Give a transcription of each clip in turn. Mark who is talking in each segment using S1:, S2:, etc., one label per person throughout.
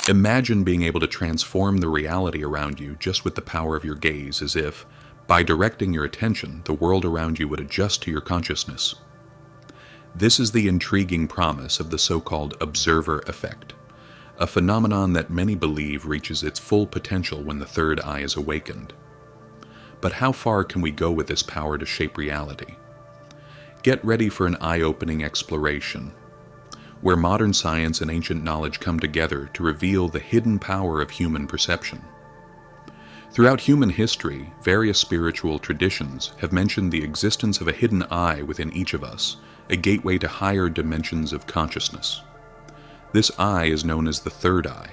S1: Imagine being able to transform the reality around you just with the power of your gaze, as if, by directing your attention, the world around you would adjust to your consciousness. This is the intriguing promise of the so-called observer effect, a phenomenon that many believe reaches its full potential when the third eye is awakened. But how far can we go with this power to shape reality? Get ready for an eye-opening exploration, where modern science and ancient knowledge come together to reveal the hidden power of human perception. Throughout human history, various spiritual traditions have mentioned the existence of a hidden eye within each of us, a gateway to higher dimensions of consciousness. This eye is known as the third eye,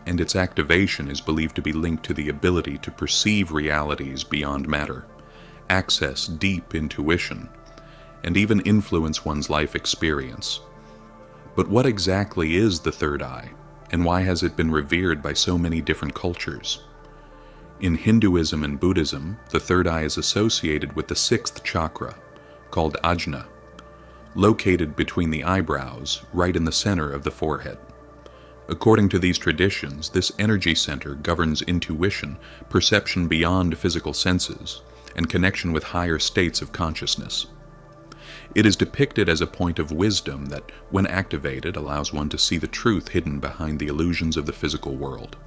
S1: and its activation is believed to be linked to the ability to perceive realities beyond matter, access deep intuition, and even influence one's life experience. But what exactly is the third eye, and why has it been revered by so many different cultures? In Hinduism and Buddhism, the third eye is associated with the sixth chakra, called ajna, located between the eyebrows, right in the center of the forehead. According to these traditions, this energy center governs intuition, perception beyond physical senses, and connection with higher states of consciousness. It is depicted as a point of wisdom that, when activated, allows one to see the truth hidden behind the illusions of the physical world.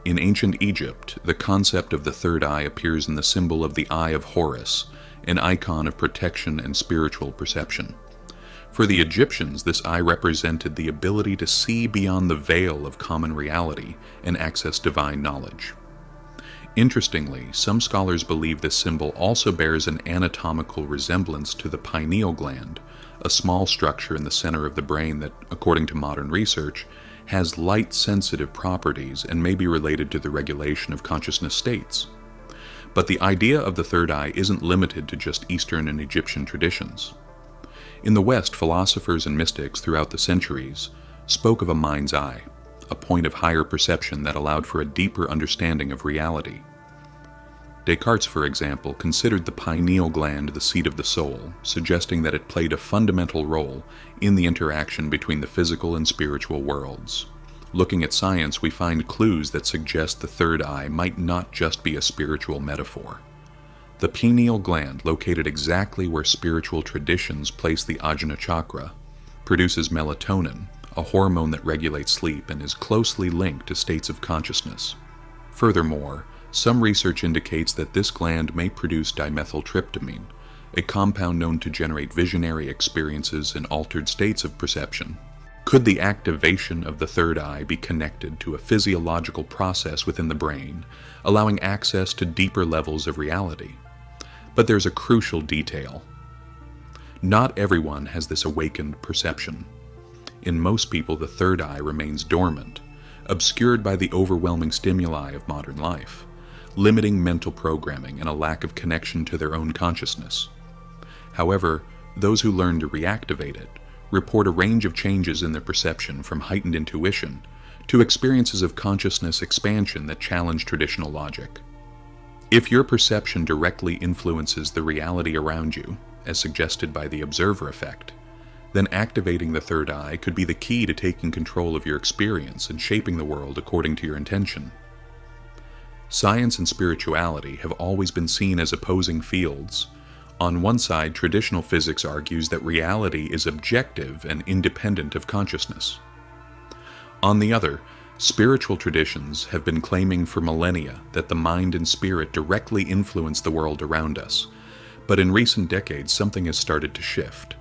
S1: In ancient Egypt, the concept of the third eye appears in the symbol of the Eye of Horus, an icon of protection and spiritual perception. For the Egyptians, this eye represented the ability to see beyond the veil of common reality and access divine knowledge. Interestingly, some scholars believe this symbol also bears an anatomical resemblance to the pineal gland, a small structure in the center of the brain that, according to modern research, has light-sensitive properties and may be related to the regulation of consciousness states. But the idea of the third eye isn't limited to just Eastern and Egyptian traditions. In the West, philosophers and mystics throughout the centuries spoke of a mind's eye, a point of higher perception that allowed for a deeper understanding of reality. Descartes, for example, considered the pineal gland the seat of the soul, suggesting that it played a fundamental role in the interaction between the physical and spiritual worlds. Looking at science, we find clues that suggest the third eye might not just be a spiritual metaphor. The pineal gland, located exactly where spiritual traditions place the Ajna chakra, produces melatonin, a hormone that regulates sleep and is closely linked to states of consciousness. Furthermore, some research indicates that this gland may produce dimethyltryptamine, a compound known to generate visionary experiences and altered states of perception. Could the activation of the third eye be connected to a physiological process within the brain, allowing access to deeper levels of reality? But there's a crucial detail. Not everyone has this awakened perception. In most people, the third eye remains dormant, obscured by the overwhelming stimuli of modern life, limiting mental programming and a lack of connection to their own consciousness. However, those who learn to reactivate it report a range of changes in their perception, from heightened intuition to experiences of consciousness expansion that challenge traditional logic. If your perception directly influences the reality around you, as suggested by the observer effect, then activating the third eye could be the key to taking control of your experience and shaping the world according to your intention. Science and spirituality have always been seen as opposing fields. On one side, traditional physics argues that reality is objective and independent of consciousness. On the other, spiritual traditions have been claiming for millennia that the mind and spirit directly influence the world around us, but in recent decades something has started to shift.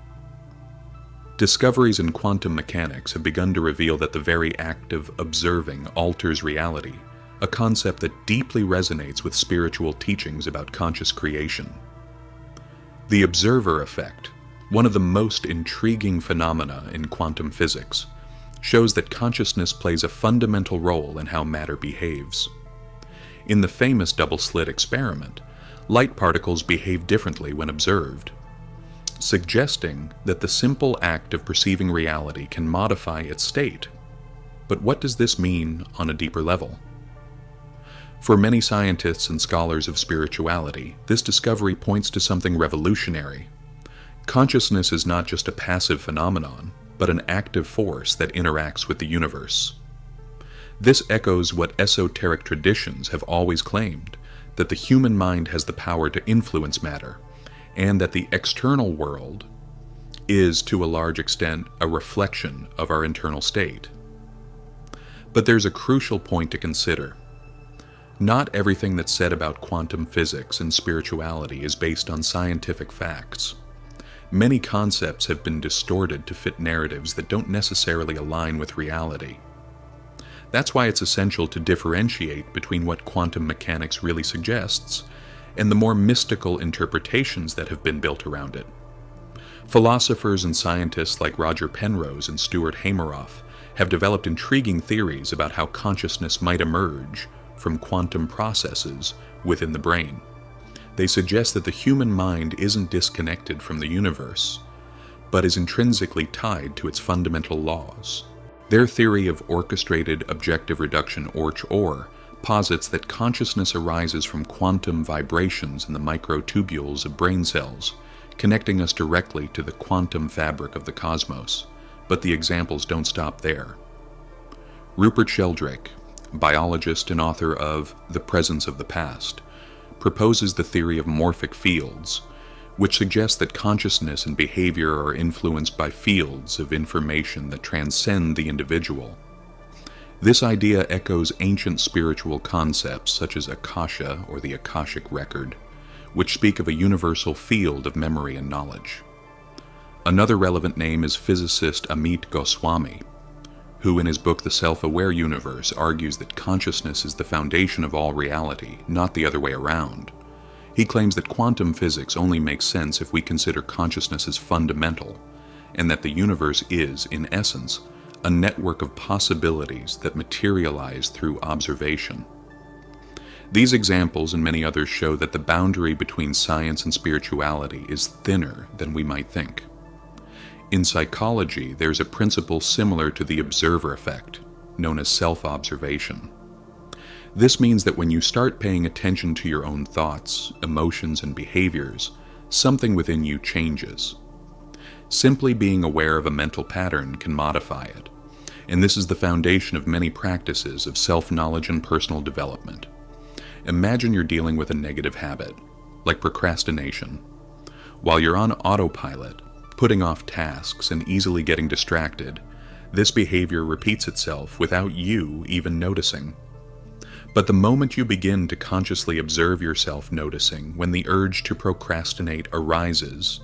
S1: Discoveries in quantum mechanics have begun to reveal that the very act of observing alters reality, a concept that deeply resonates with spiritual teachings about conscious creation. The observer effect, one of the most intriguing phenomena in quantum physics, shows that consciousness plays a fundamental role in how matter behaves. In the famous double-slit experiment, light particles behave differently when observed, suggesting that the simple act of perceiving reality can modify its state. But what does this mean on a deeper level? For many scientists and scholars of spirituality, this discovery points to something revolutionary. Consciousness is not just a passive phenomenon, but an active force that interacts with the universe. This echoes what esoteric traditions have always claimed, that the human mind has the power to influence matter, and that the external world is, to a large extent, a reflection of our internal state. But there's a crucial point to consider. Not everything that's said about quantum physics and spirituality is based on scientific facts. Many concepts have been distorted to fit narratives that don't necessarily align with reality. That's why it's essential to differentiate between what quantum mechanics really suggests and the more mystical interpretations that have been built around it. Philosophers and scientists like Roger Penrose and Stuart Hameroff have developed intriguing theories about how consciousness might emerge from quantum processes within the brain. They suggest that the human mind isn't disconnected from the universe, but is intrinsically tied to its fundamental laws. Their theory of orchestrated objective reduction, OR, posits that consciousness arises from quantum vibrations in the microtubules of brain cells, connecting us directly to the quantum fabric of the cosmos. But the examples don't stop there. Rupert Sheldrake, biologist and author of The Presence of the Past, proposes the theory of morphic fields, which suggests that consciousness and behavior are influenced by fields of information that transcend the individual. This idea echoes ancient spiritual concepts such as Akasha or the Akashic Record, which speak of a universal field of memory and knowledge. Another relevant name is physicist Amit Goswami, who in his book The Self-Aware Universe argues that consciousness is the foundation of all reality, not the other way around. He claims that quantum physics only makes sense if we consider consciousness as fundamental, and that the universe is, in essence, a network of possibilities that materialize through observation. These examples and many others show that the boundary between science and spirituality is thinner than we might think. In psychology, there's a principle similar to the observer effect, known as self-observation. This means that when you start paying attention to your own thoughts, emotions, and behaviors, something within you changes. Simply being aware of a mental pattern can modify it, and this is the foundation of many practices of self-knowledge and personal development. Imagine you're dealing with a negative habit, like procrastination. While you're on autopilot, putting off tasks and easily getting distracted, this behavior repeats itself without you even noticing. But the moment you begin to consciously observe yourself noticing when the urge to procrastinate arises,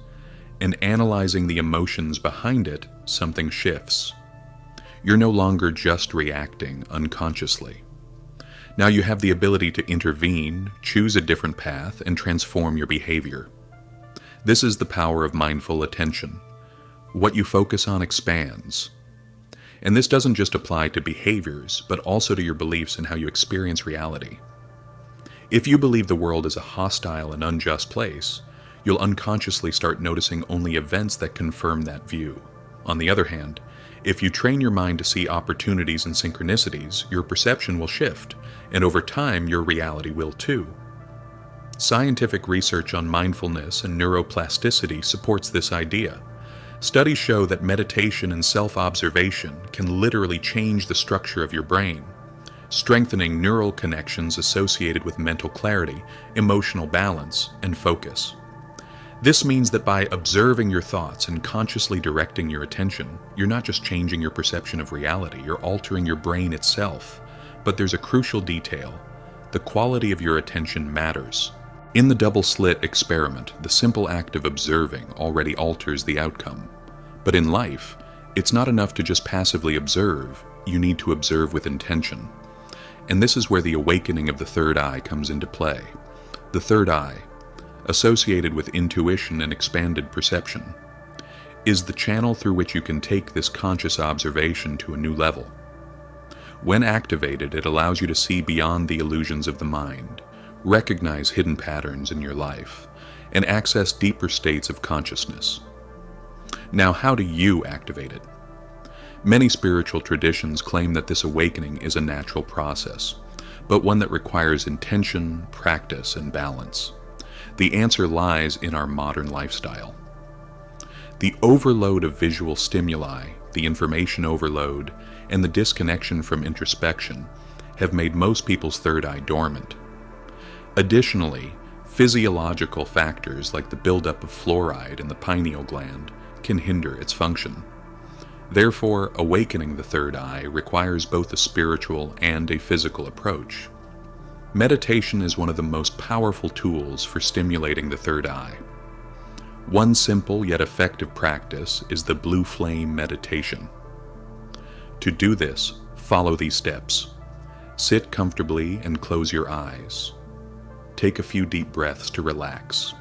S1: and analyzing the emotions behind it, something shifts. You're no longer just reacting unconsciously. Now you have the ability to intervene, choose a different path, and transform your behavior. This is the power of mindful attention. What you focus on expands. And this doesn't just apply to behaviors, but also to your beliefs and how you experience reality. If you believe the world is a hostile and unjust place, you'll unconsciously start noticing only events that confirm that view. On the other hand, if you train your mind to see opportunities and synchronicities, your perception will shift, and over time your reality will too. Scientific research on mindfulness and neuroplasticity supports this idea. Studies show that meditation and self-observation can literally change the structure of your brain, strengthening neural connections associated with mental clarity, emotional balance, and focus. This means that by observing your thoughts and consciously directing your attention, you're not just changing your perception of reality, you're altering your brain itself. But there's a crucial detail. The quality of your attention matters. In the double-slit experiment, the simple act of observing already alters the outcome. But in life, it's not enough to just passively observe, you need to observe with intention. And this is where the awakening of the third eye comes into play. The third eye, associated with intuition and expanded perception, is the channel through which you can take this conscious observation to a new level. When activated, it allows you to see beyond the illusions of the mind, recognize hidden patterns in your life, and access deeper states of consciousness. Now, how do you activate it? Many spiritual traditions claim that this awakening is a natural process, but one that requires intention, practice, and balance. The answer lies in our modern lifestyle. The overload of visual stimuli, the information overload, and the disconnection from introspection have made most people's third eye dormant. Additionally, physiological factors like the buildup of fluoride in the pineal gland can hinder its function. Therefore, awakening the third eye requires both a spiritual and a physical approach. Meditation is one of the most powerful tools for stimulating the third eye. One simple yet effective practice is the blue flame meditation. To do this, follow these steps. Sit comfortably and close your eyes. Take a few deep breaths to relax.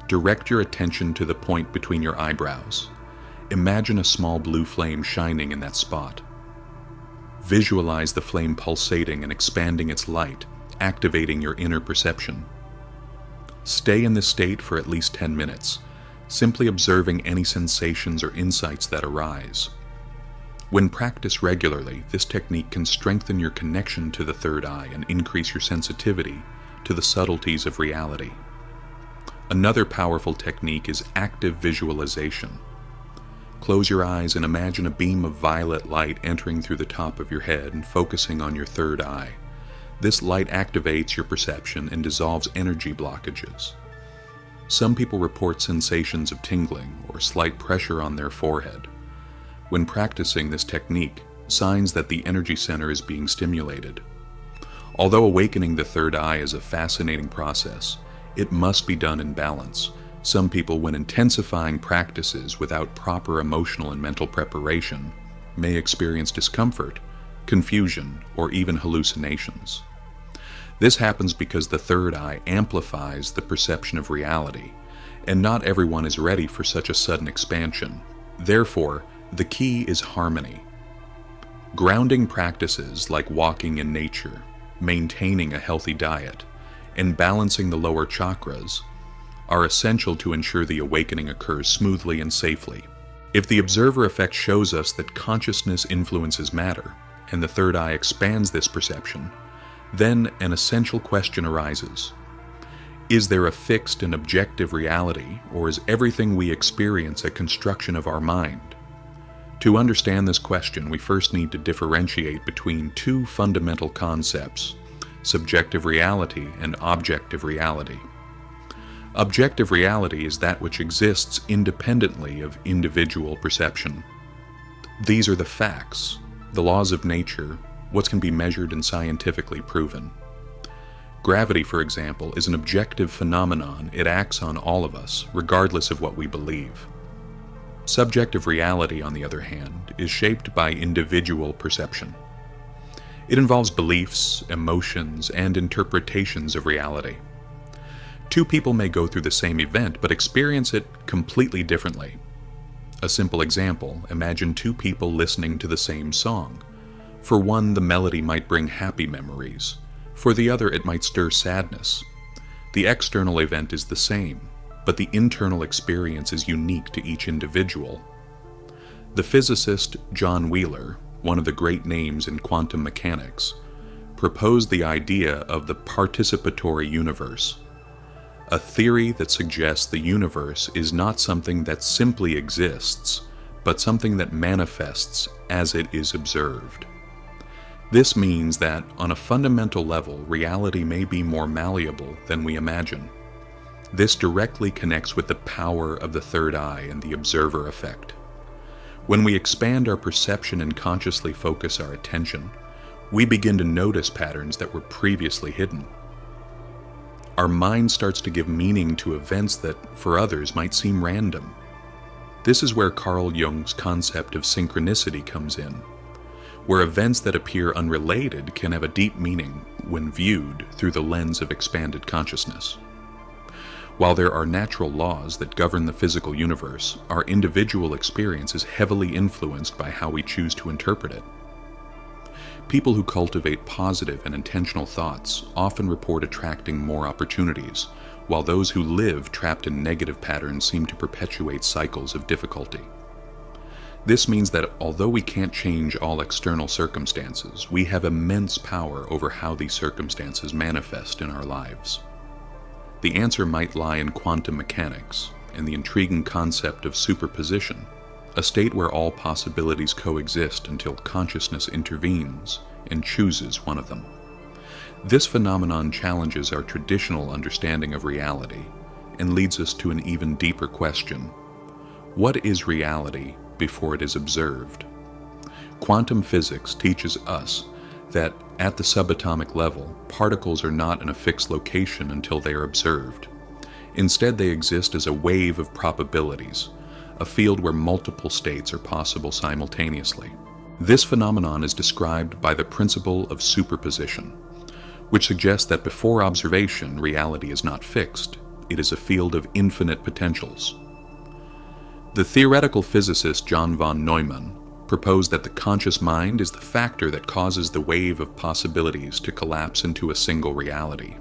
S1: Direct your attention to the point between your eyebrows. Imagine a small blue flame shining in that spot. Visualize the flame pulsating and expanding its light, activating your inner perception. Stay in this state for at least 10 minutes, simply observing any sensations or insights that arise. When practiced regularly, this technique can strengthen your connection to the third eye and increase your sensitivity to the subtleties of reality. Another powerful technique is active visualization. Close your eyes and imagine a beam of violet light entering through the top of your head and focusing on your third eye. This light activates your perception and dissolves energy blockages. Some people report sensations of tingling or slight pressure on their forehead. When practicing this technique, signs that the energy center is being stimulated. Although awakening the third eye is a fascinating process, it must be done in balance. Some people, when intensifying practices without proper emotional and mental preparation, may experience discomfort, confusion, or even hallucinations. This happens because the third eye amplifies the perception of reality, and not everyone is ready for such a sudden expansion. Therefore, the key is harmony. Grounding practices like walking in nature, maintaining a healthy diet, and balancing the lower chakras are essential to ensure the awakening occurs smoothly and safely. If the observer effect shows us that consciousness influences matter, and the third eye expands this perception, then an essential question arises. Is there a fixed and objective reality, or is everything we experience a construction of our mind? To understand this question, we first need to differentiate between two fundamental concepts: subjective reality and objective reality. Objective reality is that which exists independently of individual perception. These are the facts, the laws of nature, what can be measured and scientifically proven. Gravity, for example, is an objective phenomenon. It acts on all of us, regardless of what we believe. Subjective reality, on the other hand, is shaped by individual perception. It involves beliefs, emotions, and interpretations of reality. Two people may go through the same event, but experience it completely differently. A simple example: imagine two people listening to the same song. For one, the melody might bring happy memories. For the other, it might stir sadness. The external event is the same, but the internal experience is unique to each individual. The physicist John Wheeler, one of the great names in quantum mechanics, proposed the idea of the participatory universe, a theory that suggests the universe is not something that simply exists, but something that manifests as it is observed. This means that, on a fundamental level, reality may be more malleable than we imagine. This directly connects with the power of the third eye and the observer effect. When we expand our perception and consciously focus our attention, we begin to notice patterns that were previously hidden. Our mind starts to give meaning to events that, for others, might seem random. This is where Carl Jung's concept of synchronicity comes in, where events that appear unrelated can have a deep meaning when viewed through the lens of expanded consciousness. While there are natural laws that govern the physical universe, our individual experience is heavily influenced by how we choose to interpret it. People who cultivate positive and intentional thoughts often report attracting more opportunities, while those who live trapped in negative patterns seem to perpetuate cycles of difficulty. This means that although we can't change all external circumstances, we have immense power over how these circumstances manifest in our lives. The answer might lie in quantum mechanics and the intriguing concept of superposition. a state where all possibilities coexist until consciousness intervenes and chooses one of them. This phenomenon challenges our traditional understanding of reality and leads us to an even deeper question. What is reality before it is observed? Quantum physics teaches us that at the subatomic level, particles are not in a fixed location until they are observed. Instead, they exist as a wave of probabilities, a field where multiple states are possible simultaneously. This phenomenon is described by the principle of superposition, which suggests that before observation, reality is not fixed. It is a field of infinite potentials. The theoretical physicist John von Neumann proposed that the conscious mind is the factor that causes the wave of possibilities to collapse into a single reality.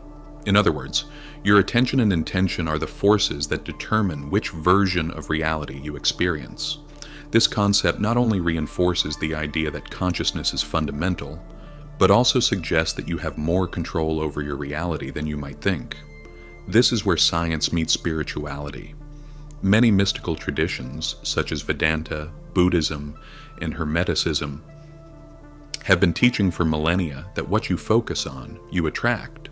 S1: In other words, your attention and intention are the forces that determine which version of reality you experience. This concept not only reinforces the idea that consciousness is fundamental, but also suggests that you have more control over your reality than you might think. This is where science meets spirituality. Many mystical traditions, such as Vedanta, Buddhism, and Hermeticism, have been teaching for millennia that what you focus on, you attract.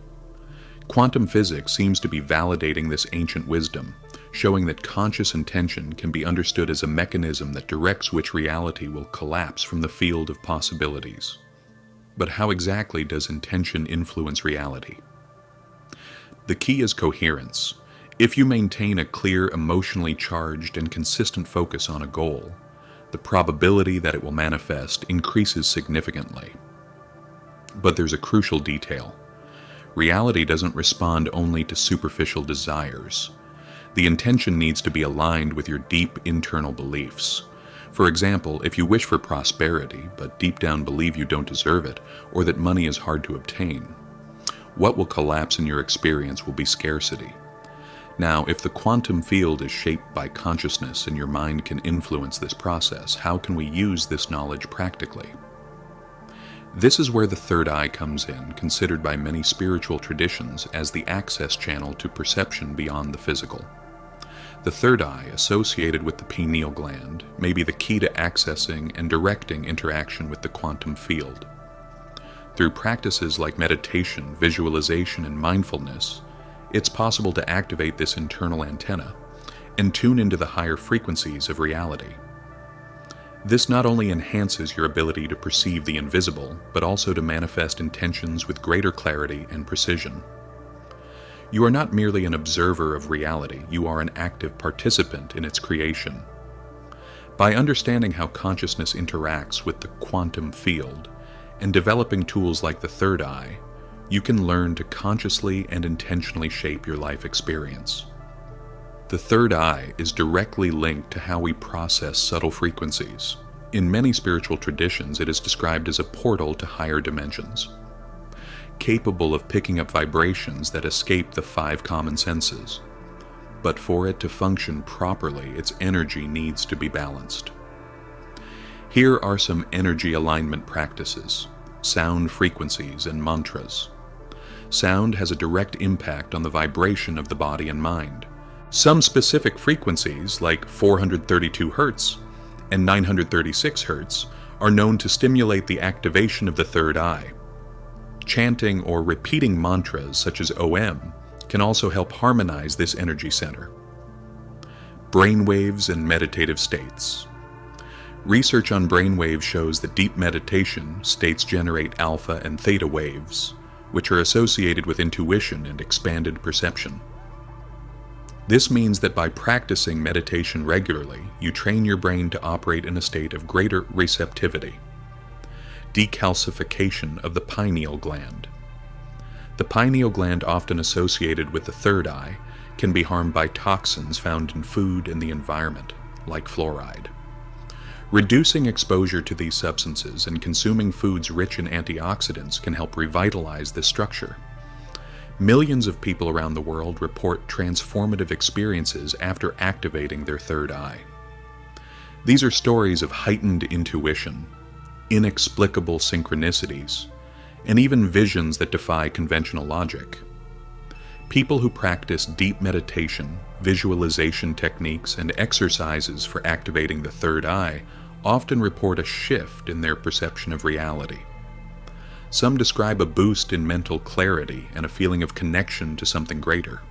S1: Quantum physics seems to be validating this ancient wisdom, showing that conscious intention can be understood as a mechanism that directs which reality will collapse from the field of possibilities. But how exactly does intention influence reality? The key is coherence. If you maintain a clear, emotionally charged, and consistent focus on a goal, the probability that it will manifest increases significantly. But there's a crucial detail. Reality doesn't respond only to superficial desires. The intention needs to be aligned with your deep internal beliefs. For example, if you wish for prosperity, but deep down believe you don't deserve it, or that money is hard to obtain, what will collapse in your experience will be scarcity. Now, if the quantum field is shaped by consciousness and your mind can influence this process, how can we use this knowledge practically? This is where the third eye comes in, considered by many spiritual traditions as the access channel to perception beyond the physical. The third eye, associated with the pineal gland, may be the key to accessing and directing interaction with the quantum field. Through practices like meditation, visualization, and mindfulness, it's possible to activate this internal antenna and tune into the higher frequencies of reality. This not only enhances your ability to perceive the invisible, but also to manifest intentions with greater clarity and precision. You are not merely an observer of reality, you are an active participant in its creation. By understanding how consciousness interacts with the quantum field and developing tools like the third eye, you can learn to consciously and intentionally shape your life experience. The third eye is directly linked to how we process subtle frequencies. In many spiritual traditions, it is described as a portal to higher dimensions, capable of picking up vibrations that escape the five common senses. But for it to function properly, its energy needs to be balanced. Here are some energy alignment practices: sound frequencies and mantras. Sound has a direct impact on the vibration of the body and mind. Some specific frequencies, like 432 Hz and 936 Hz, are known to stimulate the activation of the third eye. Chanting or repeating mantras such as OM can also help harmonize this energy center. Brainwaves and meditative states. Research on brainwaves shows that deep meditation states generate alpha and theta waves, which are associated with intuition and expanded perception. This means that by practicing meditation regularly, you train your brain to operate in a state of greater receptivity. Decalcification of the pineal gland. The pineal gland, often associated with the third eye, can be harmed by toxins found in food and the environment, like fluoride. Reducing exposure to these substances and consuming foods rich in antioxidants can help revitalize this structure. Millions of people around the world report transformative experiences after activating their third eye. These are stories of heightened intuition, inexplicable synchronicities, and even visions that defy conventional logic. People who practice deep meditation, visualization techniques, and exercises for activating the third eye often report a shift in their perception of reality. Some describe a boost in mental clarity and a feeling of connection to something greater.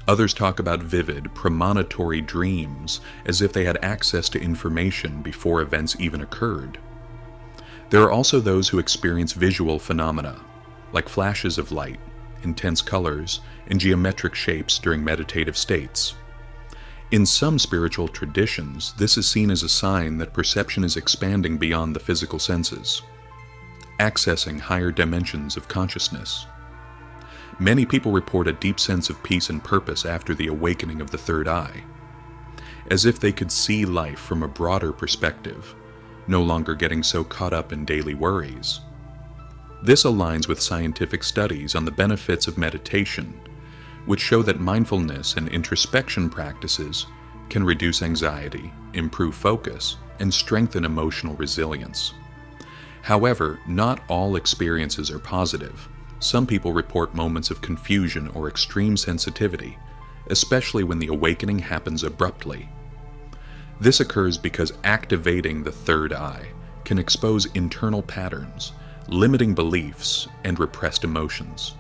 S1: Others talk about vivid, premonitory dreams as if they had access to information before events even occurred. There are also those who experience visual phenomena, like flashes of light, intense colors, and geometric shapes during meditative states. In some spiritual traditions, this is seen as a sign that perception is expanding beyond the physical senses, accessing higher dimensions of consciousness. Many people report a deep sense of peace and purpose after the awakening of the third eye, as if they could see life from a broader perspective, no longer getting so caught up in daily worries. This aligns with scientific studies on the benefits of meditation, which show that mindfulness and introspection practices can reduce anxiety, improve focus, and strengthen emotional resilience. However, not all experiences are positive. Some people report moments of confusion or extreme sensitivity, especially when the awakening happens abruptly. This occurs because activating the third eye can expose internal patterns, limiting beliefs, and repressed emotions.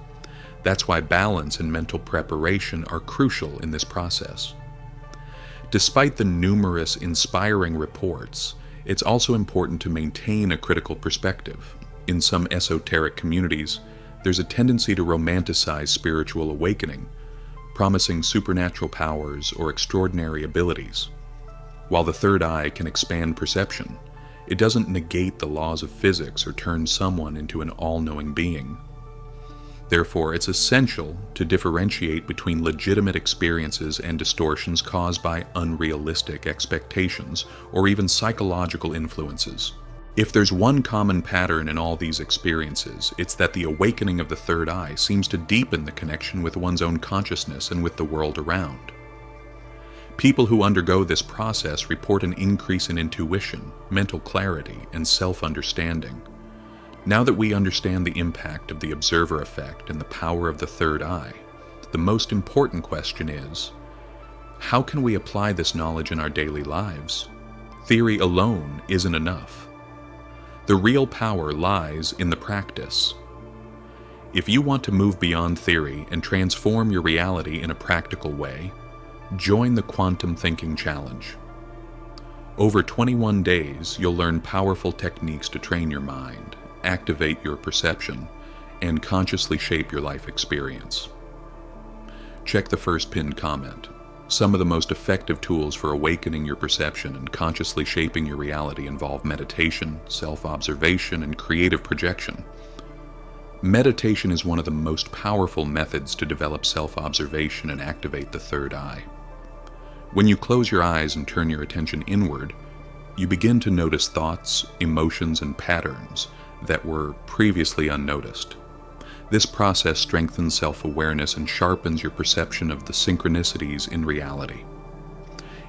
S1: That's why balance and mental preparation are crucial in this process. Despite the numerous inspiring reports, it's also important to maintain a critical perspective. In some esoteric communities, there's a tendency to romanticize spiritual awakening, promising supernatural powers or extraordinary abilities. While the third eye can expand perception, it doesn't negate the laws of physics or turn someone into an all-knowing being. Therefore, it's essential to differentiate between legitimate experiences and distortions caused by unrealistic expectations or even psychological influences. If there's one common pattern in all these experiences, it's that the awakening of the third eye seems to deepen the connection with one's own consciousness and with the world around. People who undergo this process report an increase in intuition, mental clarity, and self-understanding. Now that we understand the impact of the observer effect and the power of the third eye, the most important question is, how can we apply this knowledge in our daily lives? Theory alone isn't enough. The real power lies in the practice. If you want to move beyond theory and transform your reality in a practical way, join the Quantum Thinking Challenge. Over 21 days, you'll learn powerful techniques to train your mind, activate your perception, and consciously shape your life experience. Check the first pinned comment. Some of the most effective tools for awakening your perception and consciously shaping your reality involve meditation, self-observation, and creative projection. Meditation is one of the most powerful methods to develop self-observation and activate the third eye. When you close your eyes and turn your attention inward, you begin to notice thoughts, emotions, and patterns that were previously unnoticed. This process strengthens self-awareness and sharpens your perception of the synchronicities in reality.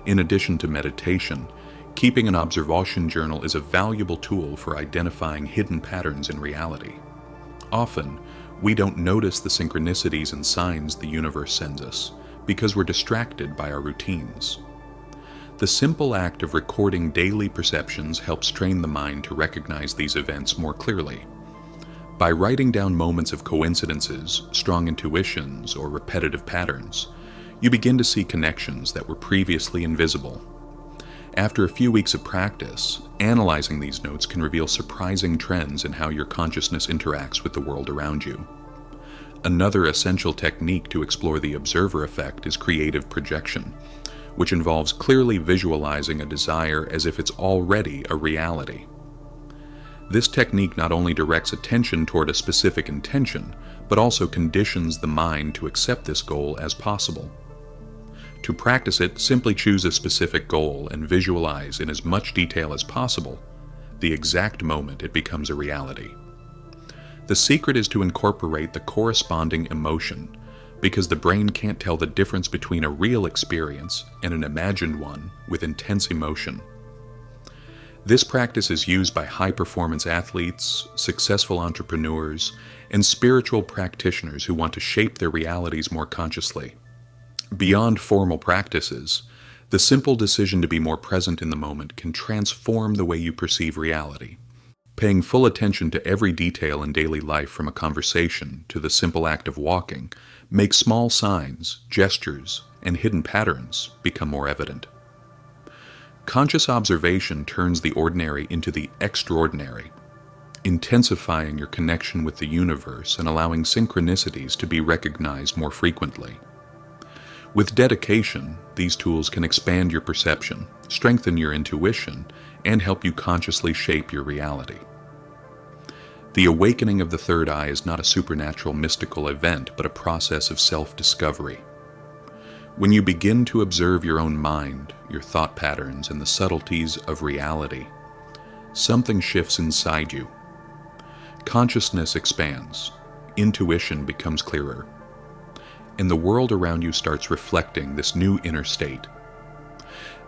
S1: In addition to meditation, keeping an observation journal is a valuable tool for identifying hidden patterns in reality. Often, we don't notice the synchronicities and signs the universe sends us because we're distracted by our routines. The simple act of recording daily perceptions helps train the mind to recognize these events more clearly. By writing down moments of coincidences, strong intuitions, or repetitive patterns, you begin to see connections that were previously invisible. After a few weeks of practice, analyzing these notes can reveal surprising trends in how your consciousness interacts with the world around you. Another essential technique to explore the observer effect is creative projection, which involves clearly visualizing a desire as if it's already a reality. This technique not only directs attention toward a specific intention, but also conditions the mind to accept this goal as possible. To practice it, simply choose a specific goal and visualize in as much detail as possible the exact moment it becomes a reality. The secret is to incorporate the corresponding emotion, because the brain can't tell the difference between a real experience and an imagined one with intense emotion. This practice is used by high-performance athletes, successful entrepreneurs, and spiritual practitioners who want to shape their realities more consciously. Beyond formal practices, the simple decision to be more present in the moment can transform the way you perceive reality. Paying full attention to every detail in daily life, from a conversation to the simple act of walking, makes small signs, gestures, and hidden patterns become more evident. Conscious observation turns the ordinary into the extraordinary, intensifying your connection with the universe and allowing synchronicities to be recognized more frequently. With dedication, these tools can expand your perception, strengthen your intuition, and help you consciously shape your reality. The awakening of the third eye is not a supernatural mystical event, but a process of self-discovery. When you begin to observe your own mind, your thought patterns, and the subtleties of reality, something shifts inside you. Consciousness expands, intuition becomes clearer, and the world around you starts reflecting this new inner state.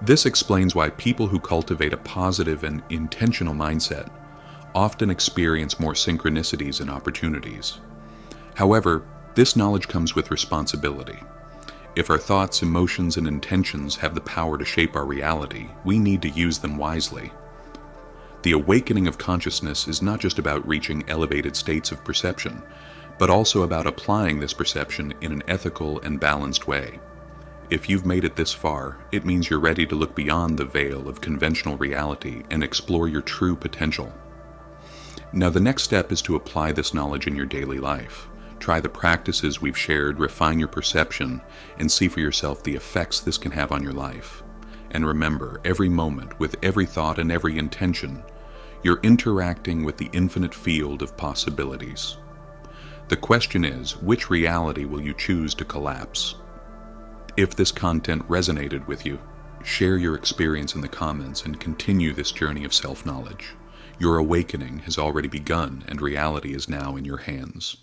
S1: This explains why people who cultivate a positive and intentional mindset often experience more synchronicities and opportunities. However, this knowledge comes with responsibility. If our thoughts, emotions, and intentions have the power to shape our reality, we need to use them wisely. The awakening of consciousness is not just about reaching elevated states of perception, but also about applying this perception in an ethical and balanced way. If you've made it this far, it means you're ready to look beyond the veil of conventional reality and explore your true potential. Now, the next step is to apply this knowledge in your daily life. Try the practices we've shared, refine your perception, and see for yourself the effects this can have on your life. And remember, every moment, with every thought and every intention, you're interacting with the infinite field of possibilities. The question is, which reality will you choose to collapse? If this content resonated with you, share your experience in the comments and continue this journey of self-knowledge. Your awakening has already begun, and reality is now in your hands.